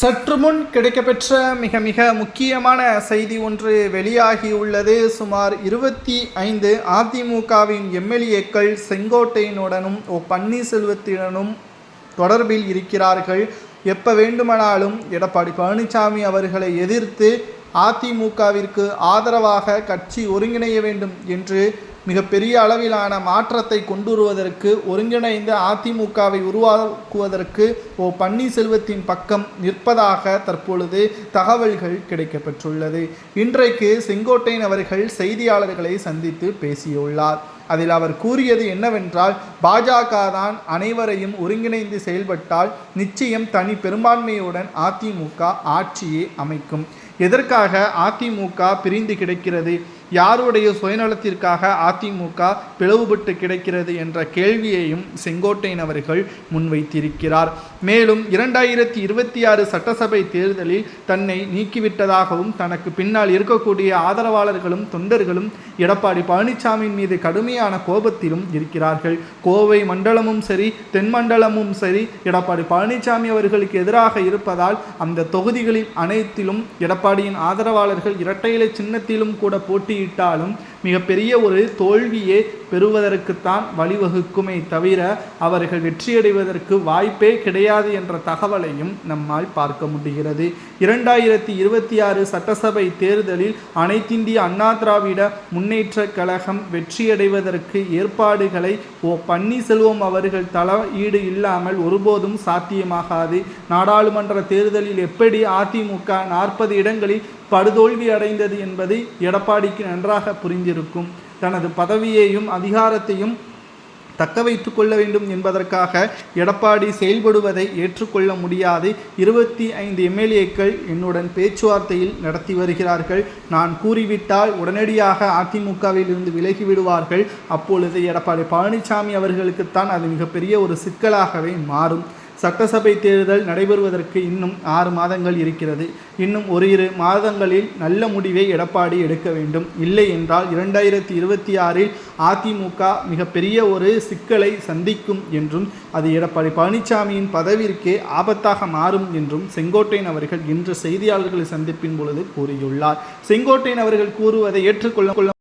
சற்று முன் கிடைக்கப்பெற்ற மிக மிக முக்கியமான செய்தி ஒன்று வெளியாகியுள்ளது. சுமார் 25 அதிமுகவின் எம்எல்ஏக்கள் செங்கோட்டையனுடனும் பன்னீர்செல்வத்தினுடனும் தொடர்பில் இருக்கிறார்கள். எப்போ வேண்டுமானாலும் எடப்பாடி பழனிசாமி அவர்களை எதிர்த்து அதிமுகவிற்கு ஆதரவாக கட்சி ஒருங்கிணைய வேண்டும் என்று மிகப்பெரிய அளவிலான மாற்றத்தை கொண்டு வருவதற்கு, ஒருங்கிணைந்த அதிமுகவை உருவாக்குவதற்கு பன்னீர்செல்வத்தின் பக்கம் நிற்பதாக தற்பொழுது தகவல்கள் கிடைக்கப்பெற்றுள்ளது. இன்றைக்கு செங்கோட்டையன் அவர்கள் செய்தியாளர்களை சந்தித்து பேசியுள்ளார். அதில் அவர் கூறியது என்னவென்றால், பாஜக தான் அனைவரையும் ஒருங்கிணைந்து செயல்பட்டால் நிச்சயம் தனி பெரும்பான்மையுடன் அதிமுக ஆட்சியை அமைக்கும். எதற்காக அதிமுக பிரிந்து கிடக்கிறது, யாருடைய சுயநலத்திற்காக அதிமுக பிளவுபட்டு கிடக்கிறது என்ற கேள்வியையும் செங்கோட்டையன் அவர்கள் முன்வைத்திருக்கிறார். மேலும் 2026 சட்டசபை தேர்தலில் தன்னை நீக்கிவிட்டதாகவும், தனக்கு பின்னால் இருக்கக்கூடிய ஆதரவாளர்களும் தொண்டர்களும் எடப்பாடி பழனிசாமியின் மீது கடுமையான கோபத்திலும் இருக்கிறார்கள். கோவை மண்டலமும் சரி, தென் மண்டலமும் சரி, எடப்பாடி பழனிசாமி அவர்களுக்கு எதிராக இருப்பதால் அந்த தொகுதிகளில் அனைத்திலும் எடப்பாடியின் ஆதரவாளர்கள் இரட்டை இலை சின்னத்திலும் கூட போட்டியிட்டாலும் மிகப்பெரிய ஒரு தோல்வியே பெறுவதற்குத்தான் வழிவகுக்குமே தவிர அவர்கள் வெற்றியடைவதற்கு வாய்ப்பே கிடையாது என்ற தகவலையும் நம்மால் பார்க்க முடிகிறது. 2026 சட்டசபை தேர்தலில் அனைத்திந்திய அண்ணா திராவிட முன்னேற்ற கழகம் வெற்றியடைவதற்கு ஏற்பாடுகளை பன்னீர்செல்வம் அவர்கள் தலையீடு இல்லாமல் ஒருபோதும் சாத்தியமாகாது. நாடாளுமன்ற தேர்தலில் எப்படி அதிமுக 40 இடங்களில் படுதோல்வி அடைந்தது என்பது எடப்பாடிக்கு நன்றாக புரிந்திருக்கும். தனது பதவியையும் அதிகாரத்தையும் தக்க வைத்து கொள்ள வேண்டும் என்பதற்காக எடப்பாடி செயல்படுவதை ஏற்றுக்கொள்ள முடியாது. 25 எம்எல்ஏக்கள் என்னுடன் பேச்சுவார்த்தையில் நடத்தி வருகிறார்கள். நான் கூறிவிட்டால் உடனடியாக அதிமுகவில் இருந்து விலகிவிடுவார்கள். அப்பொழுது எடப்பாடி பழனிசாமி அவர்களுக்குத்தான் அது மிகப்பெரிய ஒரு சிக்கலாகவே மாறும். சட்டசபை தேர்தல் நடைபெறுவதற்கு இன்னும் 6 மாதங்கள் இருக்கிறது. இன்னும் ஓரிரு மாதங்களில் நல்ல முடிவை எடப்பாடி எடுக்க வேண்டும். இல்லை என்றால் 2026 அதிமுக மிகப்பெரிய ஒரு சிக்கலை சந்திக்கும் என்றும், அது எடப்பாடி பழனிசாமியின் பதவிற்கே ஆபத்தாக மாறும் என்றும் செங்கோட்டையன் அவர்கள் இன்று செய்தியாளர்களை சந்திப்பின் பொழுது கூறியுள்ளார். செங்கோட்டையன் அவர்கள் கூறுவதை ஏற்றுக்கொள்ள